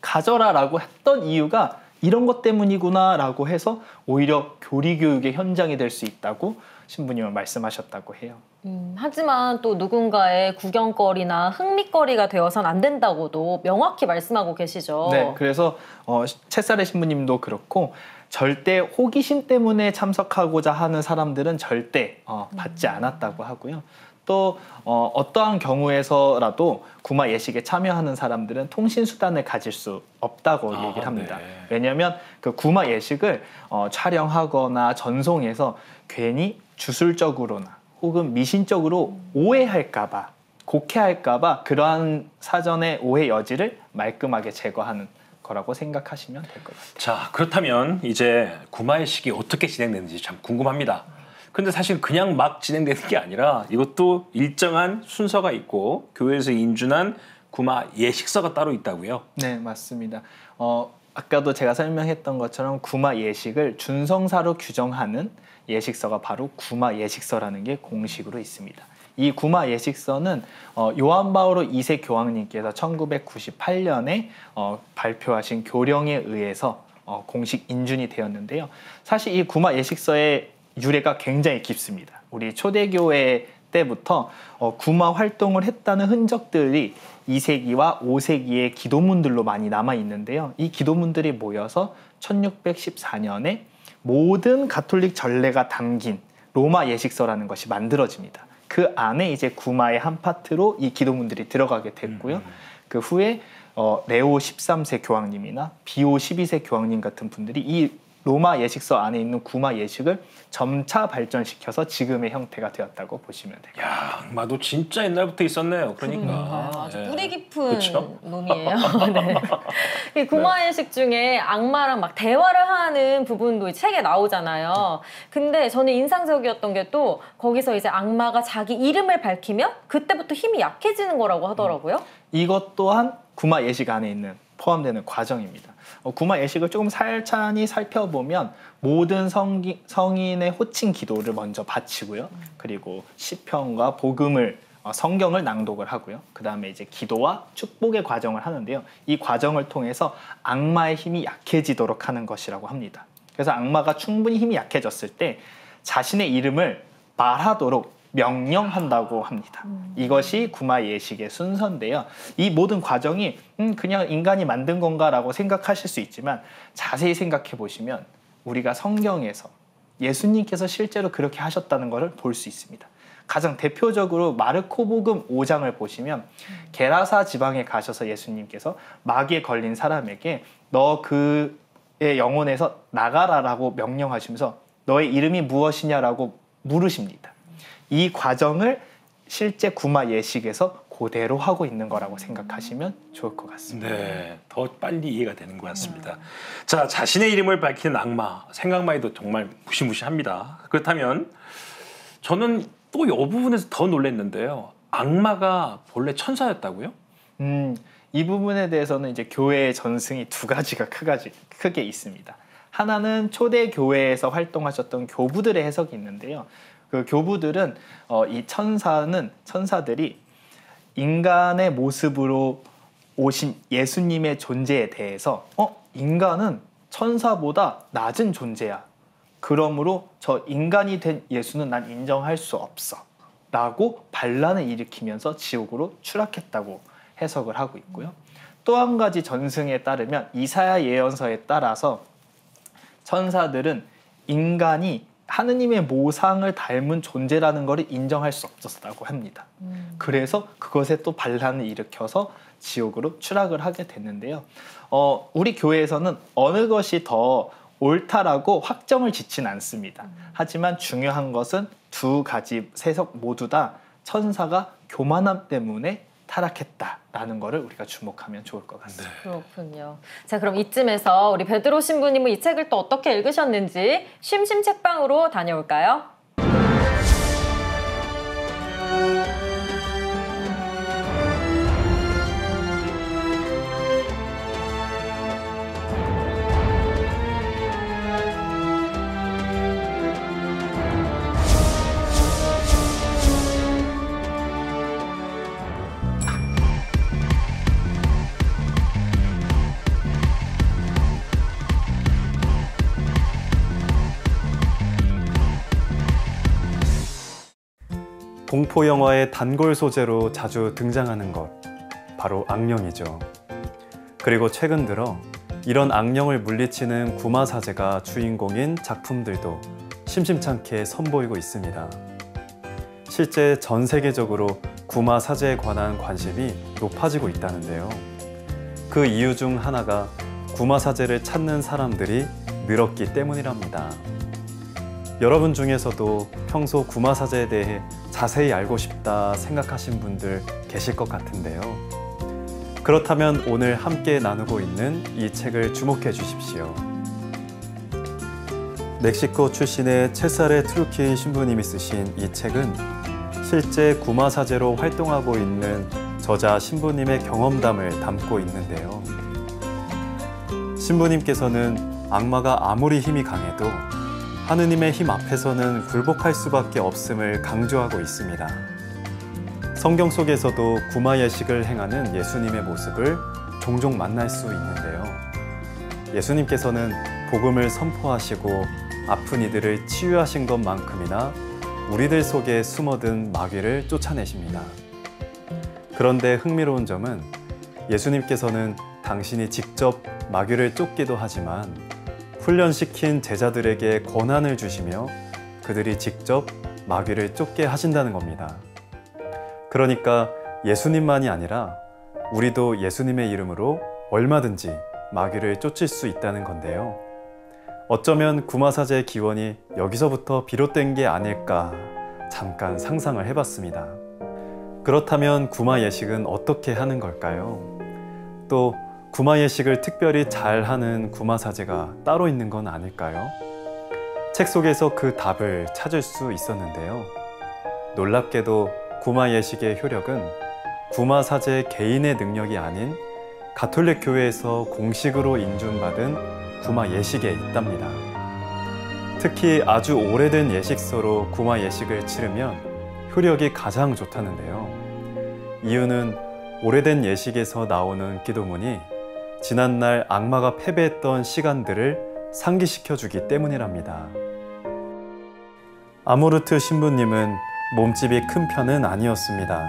가져라라고 했던 이유가 이런 것 때문이구나라고 해서 오히려 교리교육의 현장이 될 수 있다고 신부님은 말씀하셨다고 해요. 하지만 또 누군가의 구경거리나 흥미거리가 되어서는 안 된다고도 명확히 말씀하고 계시죠. 네, 그래서 채사레 신부님도 그렇고 절대 호기심 때문에 참석하고자 하는 사람들은 절대 받지 않았다고 하고요. 또 어떠한 경우에서라도 구마 예식에 참여하는 사람들은 통신 수단을 가질 수 없다고 얘기를 합니다. 네. 왜냐하면 그 구마 예식을 촬영하거나 전송해서 괜히 주술적으로나 혹은 미신적으로 오해할까봐, 곡해할까봐 그러한 사전의 오해 여지를 말끔하게 제거하는 거라고 생각하시면 될 것 같아요. 자, 그렇다면 이제 구마예식이 어떻게 진행되는지 참 궁금합니다. 근데 사실 그냥 막 진행되는 게 아니라 이것도 일정한 순서가 있고 교회에서 인준한 구마 예식서가 따로 있다고요? 네, 맞습니다. 아까도 제가 설명했던 것처럼 구마 예식을 준성사로 규정하는 예식서가 바로 구마 예식서라는 게 공식으로 있습니다. 이 구마 예식서는 요한 바오로 2세 교황님께서 1998년에 발표하신 교령에 의해서 공식 인준이 되었는데요. 사실 이 구마 예식서의 유래가 굉장히 깊습니다. 우리 초대교회 때부터 구마 활동을 했다는 흔적들이 2세기와 5세기의 기도문들로 많이 남아 있는데요. 이 기도문들이 모여서 1614년에 모든 가톨릭 전례가 담긴 로마 예식서라는 것이 만들어집니다. 그 안에 이제 구마의 한 파트로 이 기도문들이 들어가게 됐고요. 그 후에 레오 13세 교황님이나 비오 12세 교황님 같은 분들이 이 로마 예식서 안에 있는 구마 예식을 점차 발전시켜서 지금의 형태가 되었다고 보시면 돼요. 야, 악마도 진짜 옛날부터 있었네요. 그러니까. 아주 예. 뿌리 깊은 그쵸? 놈이에요. 네. 이 구마예식 중에 악마랑 막 대화를 하는 부분도 이 책에 나오잖아요. 근데 저는 인상적이었던 게 또 거기서 이제 악마가 자기 이름을 밝히면 그때부터 힘이 약해지는 거라고 하더라고요. 이것 또한 구마 예식 안에 있는 포함되는 과정입니다. 구마 예식을 조금 살찬히 살펴보면 모든 성인의 호칭 기도를 먼저 바치고요. 그리고 시편과 복음을 성경을 낭독을 하고요. 그 다음에 이제 기도와 축복의 과정을 하는데요. 이 과정을 통해서 악마의 힘이 약해지도록 하는 것이라고 합니다. 그래서 악마가 충분히 힘이 약해졌을 때 자신의 이름을 말하도록 명령한다고 합니다. 이것이 구마 예식의 순서인데요. 이 모든 과정이 그냥 인간이 만든 건가라고 생각하실 수 있지만 자세히 생각해 보시면 우리가 성경에서 예수님께서 실제로 그렇게 하셨다는 것을 볼 수 있습니다. 가장 대표적으로 마르코복음 5장을 보시면 게라사 지방에 가셔서 예수님께서 마귀에 걸린 사람에게 너 그의 영혼에서 나가라라고 명령하시면서 너의 이름이 무엇이냐라고 물으십니다. 이 과정을 실제 구마 예식에서 그대로 하고 있는 거라고 생각하시면 좋을 것 같습니다. 네, 더 빨리 이해가 되는 것 같습니다. 자, 자신의 이름을 밝히는 악마, 생각만 해도 정말 무시무시합니다. 그렇다면 저는 또 이 부분에서 더 놀랐는데요. 악마가 본래 천사였다고요? 이 부분에 대해서는 이제 교회의 전승이 두 가지가 크게 있습니다. 하나는 초대 교회에서 활동하셨던 교부들의 해석이 있는데요. 그 교부들은 이 천사들이 인간의 모습으로 오신 예수님의 존재에 대해서 인간은 천사보다 낮은 존재야. 그러므로 저 인간이 된 예수는 난 인정할 수 없어. 라고 반란을 일으키면서 지옥으로 추락했다고 해석을 하고 있고요. 또 한 가지 전승에 따르면 이사야 예언서에 따라서 천사들은 인간이 하느님의 모상을 닮은 존재라는 것을 인정할 수 없었다고 합니다. 그래서 그것에 또 반란을 일으켜서 지옥으로 추락을 하게 됐는데요. 우리 교회에서는 어느 것이 더 옳다라고 확정을 짓진 않습니다. 하지만 중요한 것은 두 가지 세석 모두 다 천사가 교만함 때문에 타락했다라는 거를 우리가 주목하면 좋을 것 같습니다. 그렇군요. 자, 그럼 이쯤에서 우리 베드로 신부님은 이 책을 또 어떻게 읽으셨는지 심심 책방으로 다녀올까요? 공포 영화의 단골 소재로 자주 등장하는 것, 바로 악령이죠. 그리고 최근 들어 이런 악령을 물리치는 구마사제가 주인공인 작품들도 심심찮게 선보이고 있습니다. 실제 전 세계적으로 구마사제에 관한 관심이 높아지고 있다는데요. 그 이유 중 하나가 구마사제를 찾는 사람들이 늘었기 때문이랍니다. 여러분 중에서도 평소 구마사제에 대해 자세히 알고 싶다 생각하신 분들 계실 것 같은데요. 그렇다면 오늘 함께 나누고 있는 이 책을 주목해 주십시오. 멕시코 출신의 체사레 트루키 신부님이 쓰신 이 책은 실제 구마사제로 활동하고 있는 저자 신부님의 경험담을 담고 있는데요. 신부님께서는 악마가 아무리 힘이 강해도 하느님의 힘 앞에서는 굴복할 수밖에 없음을 강조하고 있습니다. 성경 속에서도 구마 예식을 행하는 예수님의 모습을 종종 만날 수 있는데요. 예수님께서는 복음을 선포하시고 아픈 이들을 치유하신 것만큼이나 우리들 속에 숨어든 마귀를 쫓아내십니다. 그런데 흥미로운 점은 예수님께서는 당신이 직접 마귀를 쫓기도 하지만 훈련시킨 제자들에게 권한을 주시며 그들이 직접 마귀를 쫓게 하신다는 겁니다. 그러니까 예수님만이 아니라 우리도 예수님의 이름으로 얼마든지 마귀를 쫓을 수 있다는 건데요. 어쩌면 구마사제의 기원이 여기서부터 비롯된 게 아닐까 잠깐 상상을 해봤습니다. 그렇다면 구마 예식은 어떻게 하는 걸까요? 또 구마 예식을 특별히 잘하는 구마사제가 따로 있는 건 아닐까요? 책 속에서 그 답을 찾을 수 있었는데요. 놀랍게도 구마 예식의 효력은 구마사제 개인의 능력이 아닌 가톨릭 교회에서 공식으로 인준받은 구마 예식에 있답니다. 특히 아주 오래된 예식서로 구마 예식을 치르면 효력이 가장 좋다는데요. 이유는 오래된 예식에서 나오는 기도문이 지난날 악마가 패배했던 시간들을 상기시켜주기 때문이랍니다. 아모르트 신부님은 몸집이 큰 편은 아니었습니다.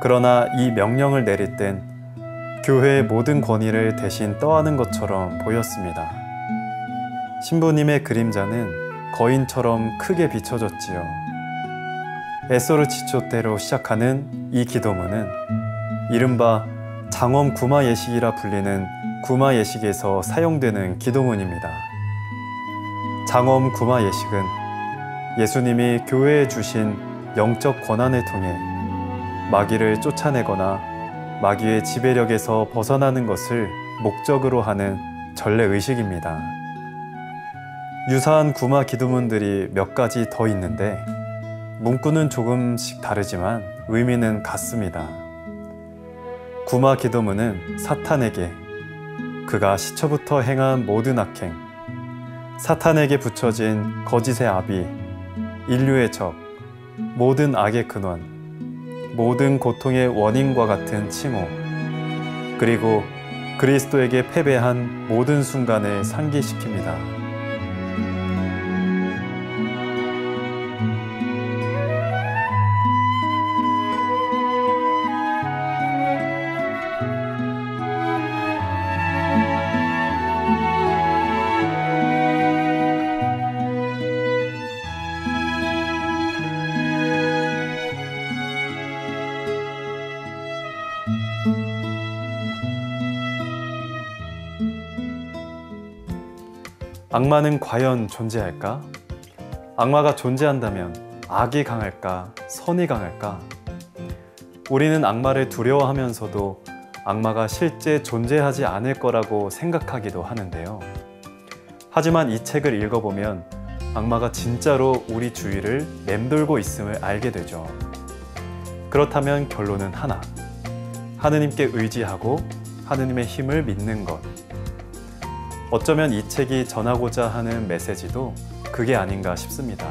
그러나 이 명령을 내릴 땐 교회의 모든 권위를 대신 떠안은 것처럼 보였습니다. 신부님의 그림자는 거인처럼 크게 비춰졌지요. 에소르치초테로 시작하는 이 기도문은 이른바 장엄 구마 예식이라 불리는 구마 예식에서 사용되는 기도문입니다. 장엄 구마 예식은 예수님이 교회에 주신 영적 권한을 통해 마귀를 쫓아내거나 마귀의 지배력에서 벗어나는 것을 목적으로 하는 전례의식입니다. 유사한 구마 기도문들이 몇 가지 더 있는데 문구는 조금씩 다르지만 의미는 같습니다. 구마 기도문은 사탄에게 그가 시초부터 행한 모든 악행, 사탄에게 붙여진 거짓의 압이 인류의 적, 모든 악의 근원, 모든 고통의 원인과 같은 칭호, 그리고 그리스도에게 패배한 모든 순간을 상기시킵니다. 악마는 과연 존재할까? 악마가 존재한다면 악이 강할까? 선이 강할까? 우리는 악마를 두려워하면서도 악마가 실제 존재하지 않을 거라고 생각하기도 하는데요. 하지만 이 책을 읽어보면 악마가 진짜로 우리 주위를 맴돌고 있음을 알게 되죠. 그렇다면 결론은 하나. 하느님께 의지하고 하느님의 힘을 믿는 것. 어쩌면 이 책이 전하고자 하는 메시지도 그게 아닌가 싶습니다.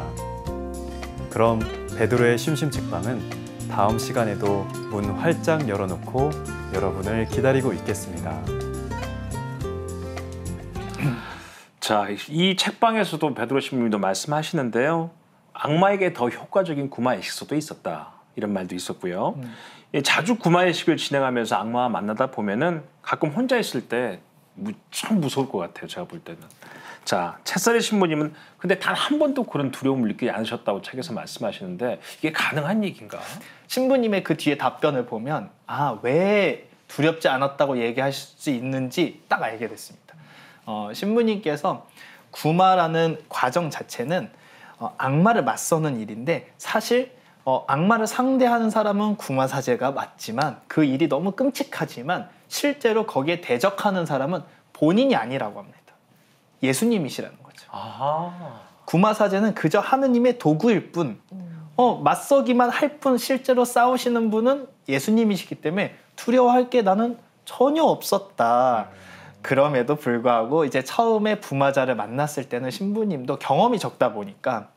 그럼 베드로의 심심책방은 다음 시간에도 문 활짝 열어놓고 여러분을 기다리고 있겠습니다. 자, 이 책방에서도 베드로 신부님도 말씀하시는데요. 악마에게 더 효과적인 구마의식서도 있었다. 이런 말도 있었고요. 자주 구마의식을 진행하면서 악마와 만나다 보면은 가끔 혼자 있을 때 참 무서울 것 같아요. 제가 볼 때는. 자, 채사리 신부님은 근데 단 한 번도 그런 두려움을 느끼지 않으셨다고 책에서 말씀하시는데 이게 가능한 얘기인가? 신부님의 그 뒤에 답변을 보면 왜 두렵지 않았다고 얘기하실 수 있는지 딱 알게 됐습니다. 신부님께서 구마라는 과정 자체는 악마를 맞서는 일인데 사실 악마를 상대하는 사람은 구마사제가 맞지만 그 일이 너무 끔찍하지만 실제로 거기에 대적하는 사람은 본인이 아니라고 합니다. 예수님이시라는 거죠. 아하. 구마사제는 그저 하느님의 도구일 뿐 맞서기만 할 뿐 실제로 싸우시는 분은 예수님이시기 때문에 두려워할 게 나는 전혀 없었다. 그럼에도 불구하고 이제 처음에 부마자를 만났을 때는 신부님도 경험이 적다 보니까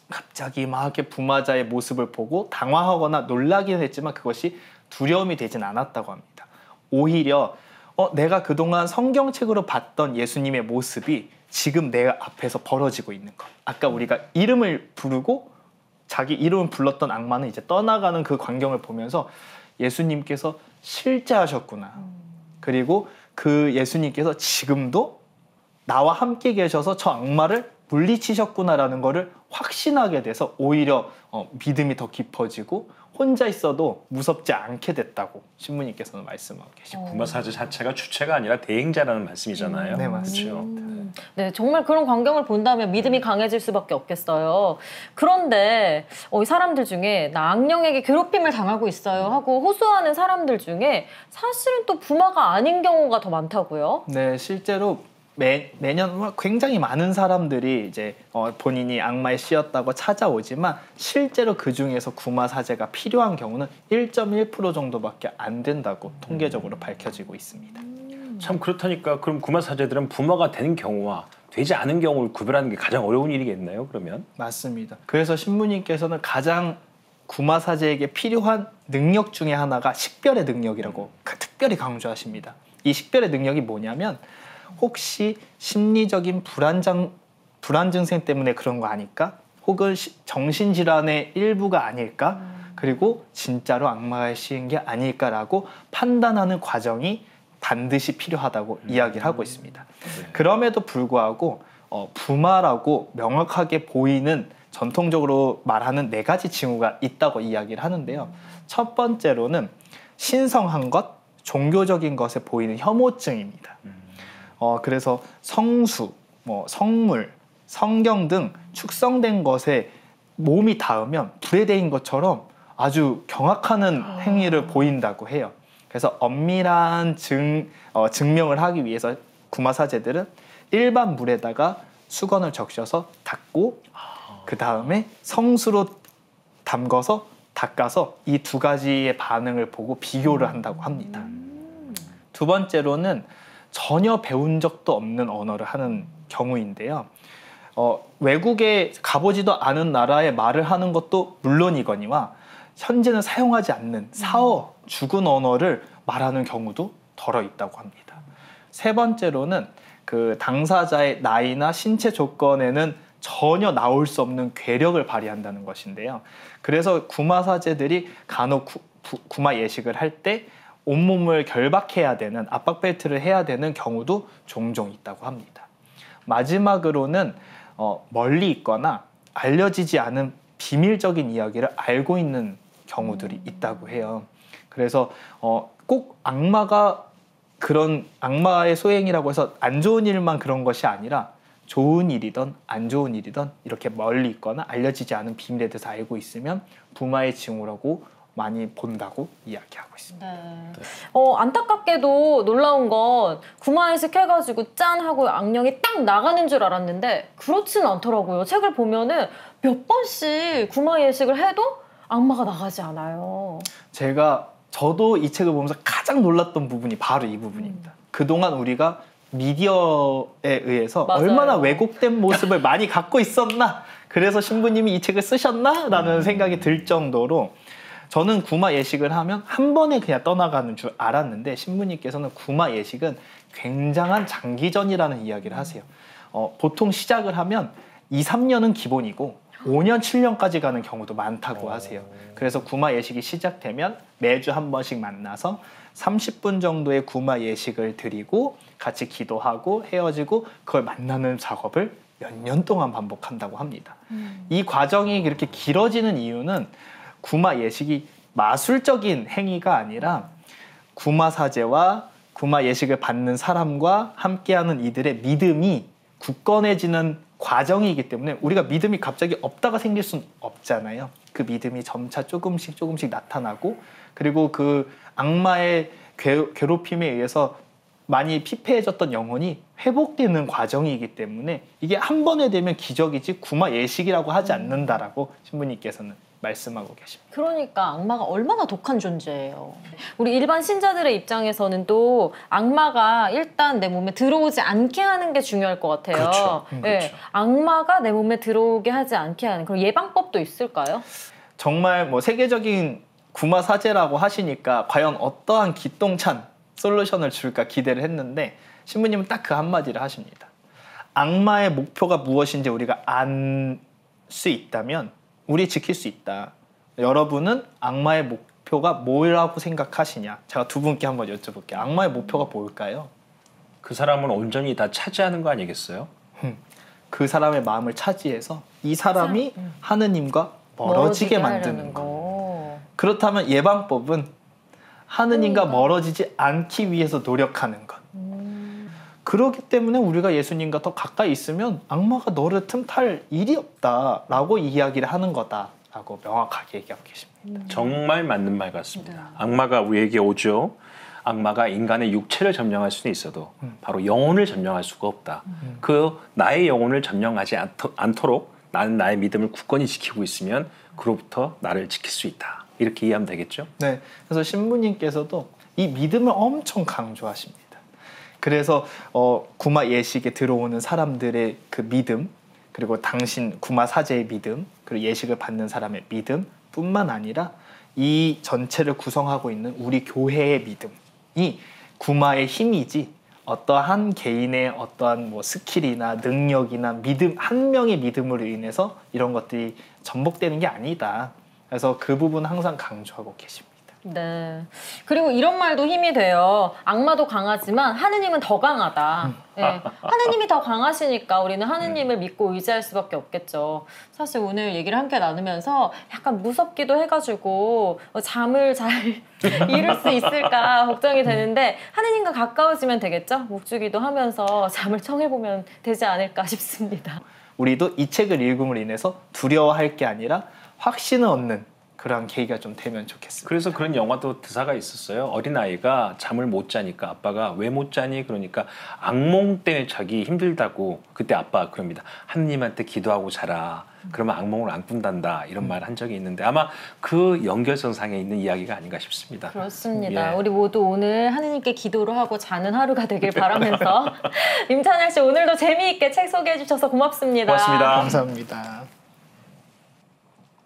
갑자기 막 이렇게 부마자의 모습을 보고 당황하거나 놀라긴 했지만 그것이 두려움이 되진 않았다고 합니다. 오히려 내가 그동안 성경책으로 봤던 예수님의 모습이 지금 내 앞에서 벌어지고 있는 것. 아까 우리가 이름을 부르고 자기 이름을 불렀던 악마는 이제 떠나가는 그 광경을 보면서 예수님께서 실제하셨구나. 그리고 그 예수님께서 지금도 나와 함께 계셔서 저 악마를 물리치셨구나라는 것을 확신하게 돼서 오히려 믿음이 더 깊어지고 혼자 있어도 무섭지 않게 됐다고 신부님께서는 말씀하고 계시고 구마사제 자체가 주체가 아니라 대행자라는 말씀이잖아요. 네, 맞습니다. 그렇죠. 네, 정말 그런 광경을 본다면 믿음이 강해질 수밖에 없겠어요. 그런데 이 사람들 중에 나 악령에게 괴롭힘을 당하고 있어요 하고 호소하는 사람들 중에 사실은 또 부마가 아닌 경우가 더 많다고요? 네, 실제로 매년 굉장히 많은 사람들이 이제 본인이 악마에 씌였다고 찾아오지만 실제로 그 중에서 구마사제가 필요한 경우는 1.1% 정도밖에 안 된다고 통계적으로 밝혀지고 있습니다. 참 그렇다니까 그럼 구마사제들은 부마가 되는 경우와 되지 않은 경우를 구별하는 게 가장 어려운 일이겠나요? 그러면? 맞습니다. 그래서 신부님께서는 가장 구마사제에게 필요한 능력 중에 하나가 식별의 능력이라고 특별히 강조하십니다. 이 식별의 능력이 뭐냐면 혹시 심리적인 불안 증세 때문에 그런 거 아닐까? 혹은 정신질환의 일부가 아닐까? 그리고 진짜로 악마가 씌인 게 아닐까라고 판단하는 과정이 반드시 필요하다고 이야기를 하고 있습니다. 그럼에도 불구하고 부마라고 명확하게 보이는 전통적으로 말하는 4가지 징후가 있다고 이야기를 하는데요. 첫 번째로는 신성한 것, 종교적인 것에 보이는 혐오증입니다. 그래서 성수, 성물, 성경 등 축성된 것에 몸이 닿으면 불에 대인 것처럼 아주 경악하는 행위를 보인다고 해요. 그래서 엄밀한 증명을 하기 위해서 구마사제들은 일반 물에다가 수건을 적셔서 닦고 그 다음에 성수로 담궈서 닦아서 이 2가지의 반응을 보고 비교를 한다고 합니다. 두 번째로는 전혀 배운 적도 없는 언어를 하는 경우인데요. 외국에 가보지도 않은 나라의 말을 하는 것도 물론이거니와 현재는 사용하지 않는 사어, 죽은 언어를 말하는 경우도 덜어 있다고 합니다. 세 번째로는 그 당사자의 나이나 신체 조건에는 전혀 나올 수 없는 괴력을 발휘한다는 것인데요. 그래서 구마 사제들이 간혹 구마 예식을 할 때 온몸을 결박해야 되는, 압박벨트를 해야 되는 경우도 종종 있다고 합니다. 마지막으로는 멀리 있거나 알려지지 않은 비밀적인 이야기를 알고 있는 경우들이 있다고 해요. 그래서 꼭 악마가 그런 악마의 소행이라고 해서 안 좋은 일만 그런 것이 아니라 좋은 일이든 안 좋은 일이든 이렇게 멀리 있거나 알려지지 않은 비밀에 대해서 알고 있으면 구마의 징후라고 많이 본다고 이야기하고 있습니다. 네. 안타깝게도 놀라운 건 구마예식 해가지고 짠 하고 악령이 딱 나가는 줄 알았는데 그렇지는 않더라고요. 책을 보면은 몇 번씩 구마예식을 해도 악마가 나가지 않아요. 저도 이 책을 보면서 가장 놀랐던 부분이 바로 이 부분입니다. 그동안 우리가 미디어에 의해서 맞아요. 얼마나 왜곡된 모습을 많이 갖고 있었나, 그래서 신부님이 이 책을 쓰셨나? 라는 생각이 들 정도로 저는 구마 예식을 하면 한 번에 그냥 떠나가는 줄 알았는데 신부님께서는 구마 예식은 굉장한 장기전이라는 이야기를 하세요. 보통 시작을 하면 2, 3년은 기본이고 5년, 7년까지 가는 경우도 많다고 하세요. 그래서 구마 예식이 시작되면 매주 한 번씩 만나서 30분 정도의 구마 예식을 드리고 같이 기도하고 헤어지고 그걸 만나는 작업을 몇 년 동안 반복한다고 합니다. 이 과정이 이렇게 길어지는 이유는 구마 예식이 마술적인 행위가 아니라 구마 사제와 구마 예식을 받는 사람과 함께하는 이들의 믿음이 굳건해지는 과정이기 때문에 우리가 믿음이 갑자기 없다가 생길 수는 없잖아요. 그 믿음이 점차 조금씩 나타나고, 그리고 그 악마의 괴롭힘에 의해서 많이 피폐해졌던 영혼이 회복되는 과정이기 때문에 이게 한 번에 되면 기적이지 구마 예식이라고 하지 않는다라고 신부님께서는 말씀하고 계십니다. 그러니까 악마가 얼마나 독한 존재예요. 우리 일반 신자들의 입장에서는 또 악마가 일단 내 몸에 들어오지 않게 하는 게 중요할 것 같아요. 그렇죠. 네, 악마가 내 몸에 들어오게 하지 않게 하는 그런 예방법도 있을까요? 정말 뭐 세계적인 구마 사제라고 하시니까 과연 어떠한 기똥찬 솔루션을 줄까 기대를 했는데 신부님은 딱 그 한마디를 하십니다. 악마의 목표가 무엇인지 우리가 알 수 있다면 우리 지킬 수 있다. 여러분은 악마의 목표가 뭐라고 생각하시냐? 제가 두 분께 한번 여쭤볼게요. 악마의 목표가 뭘까요? 그 사람은 온전히 다 차지하는 거 아니겠어요? 그 사람의 마음을 차지해서 이 사람이 하느님과 멀어지게 만드는 거. 그렇다면 예방법은 하느님과 멀어지지 않기 위해서 노력하는 것. 그렇기 때문에 우리가 예수님과 더 가까이 있으면 악마가 너를 틈탈 일이 없다라고 이야기를 하는 거다라고 명확하게 얘기하고 계십니다. 정말 맞는 말 같습니다. 악마가 우리에게 오죠. 악마가 인간의 육체를 점령할 수는 있어도 바로 영혼을 점령할 수가 없다. 그 나의 영혼을 점령하지 않도록 나는 나의 믿음을 굳건히 지키고 있으면 그로부터 나를 지킬 수 있다. 이렇게 이해하면 되겠죠? 네, 그래서 신부님께서도 이 믿음을 엄청 강조하십니다. 그래서 구마 예식에 들어오는 사람들의 그 믿음, 그리고 당신 구마 사제의 믿음, 그리고 예식을 받는 사람의 믿음뿐만 아니라 이 전체를 구성하고 있는 우리 교회의 믿음이 구마의 힘이지 어떠한 개인의 어떠한 뭐 스킬이나 능력이나 믿음, 한 명의 믿음으로 인해서 이런 것들이 전복되는 게 아니다. 그래서 그 부분 항상 강조하고 계십니다. 네. 그리고 이런 말도 힘이 돼요. 악마도 강하지만 하느님은 더 강하다. 네. 하느님이 더 강하시니까 우리는 하느님을 믿고 의지할 수밖에 없겠죠. 사실 오늘 얘기를 함께 나누면서 약간 무섭기도 해가지고 잠을 잘 이룰 수 있을까 걱정이 되는데 하느님과 가까워지면 되겠죠? 묵주기도 하면서 잠을 청해보면 되지 않을까 싶습니다. 우리도 이 책을 읽음으로 인해서 두려워할 게 아니라 확신을 얻는 그런 계기가 좀 되면 좋겠습니다. 그래서 그런 영화도 대사가 있었어요. 어린아이가 잠을 못 자니까 아빠가 왜 못 자니? 그러니까 악몽 때문에 자기 힘들다고. 그때 아빠가 그럽니다. 하느님한테 기도하고 자라. 그러면 악몽을 안 꾼단다. 이런 말 한 적이 있는데 아마 그 연결선상에 있는 이야기가 아닌가 싶습니다. 그렇습니다. 예. 우리 모두 오늘 하느님께 기도를 하고 자는 하루가 되길 바라면서 임찬양 씨 오늘도 재미있게 책 소개해 주셔서 고맙습니다. 고맙습니다. 감사합니다.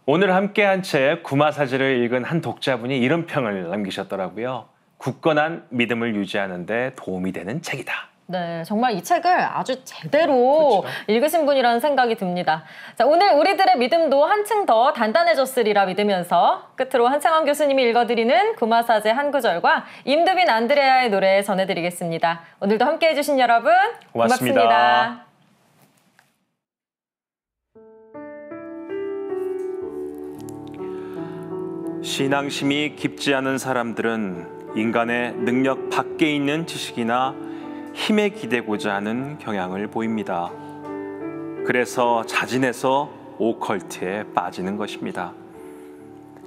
오늘 함께한 책 구마사지를 읽은 한 독자분이 이런 평을 남기셨더라고요. 굳건한 믿음을 유지하는 데 도움이 되는 책이다. 네, 정말 이 책을 아주 제대로 읽으신 분이라는 생각이 듭니다. 자, 오늘 우리들의 믿음도 한층 더 단단해졌으리라 믿으면서 끝으로 한창원 교수님이 읽어드리는 구마사제 한 구절과 임두빈 안드레아의 노래 전해드리겠습니다. 오늘도 함께해 주신 여러분 고맙습니다. 신앙심이 깊지 않은 사람들은 인간의 능력 밖에 있는 지식이나 힘에 기대고자 하는 경향을 보입니다. 그래서 자진해서 오컬트에 빠지는 것입니다.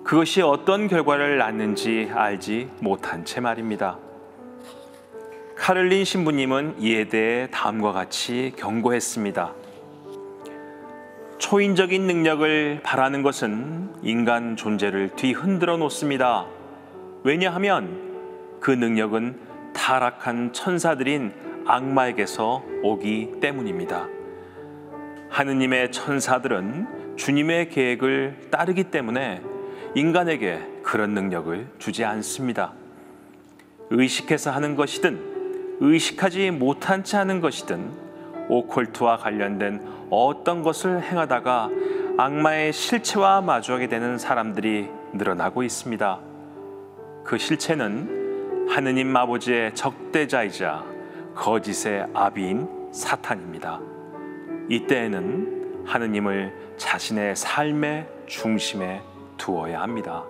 그것이 어떤 결과를 낳는지 알지 못한 채 말입니다. 카를린 신부님은 이에 대해 다음과 같이 경고했습니다. 초인적인 능력을 바라는 것은 인간 존재를 뒤흔들어 놓습니다. 왜냐하면 그 능력은 타락한 천사들인 악마에게서 오기 때문입니다. 하느님의 천사들은 주님의 계획을 따르기 때문에 인간에게 그런 능력을 주지 않습니다. 의식해서 하는 것이든 의식하지 못한 채 하는 것이든 오컬트와 관련된 어떤 것을 행하다가 악마의 실체와 마주하게 되는 사람들이 늘어나고 있습니다. 그 실체는 하느님 아버지의 적대자이자 거짓의 아비인 사탄입니다. 이때에는 하느님을 자신의 삶의 중심에 두어야 합니다.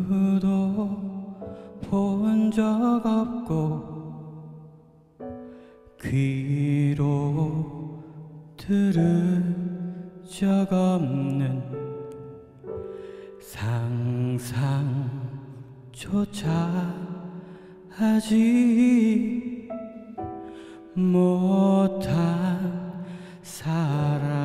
누구도 본 적 없고 귀로 들은 적 없는 상상조차 하지 못한 사랑은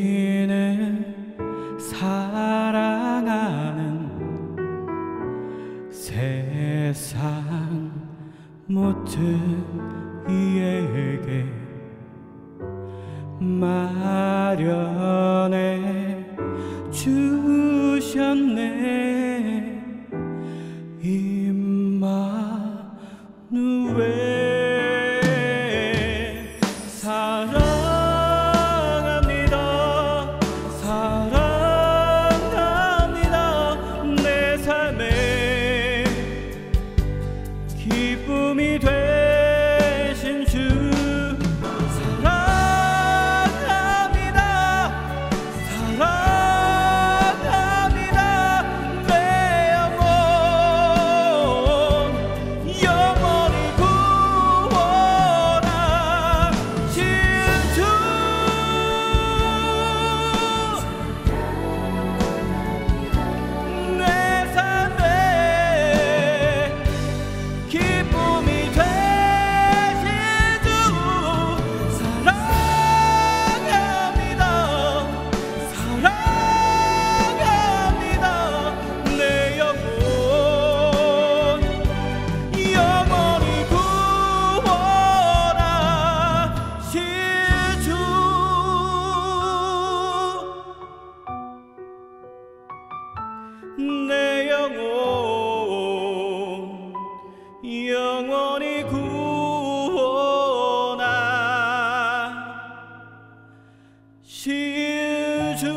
당신을 사랑하는 세상 모든 이에게 마련해 주셨네. 임마누엘 사랑합니다. 사랑합니다. 내 삶에 기쁨이 되신 주 사랑합니다. 사랑합니다. 내 영혼 영원히 구원하신 주 내 삶에 기쁨이 되신 주 사랑합니다. 사랑합니다. 내 영혼 영원히 구원하신 주 내 영혼 영원히 시주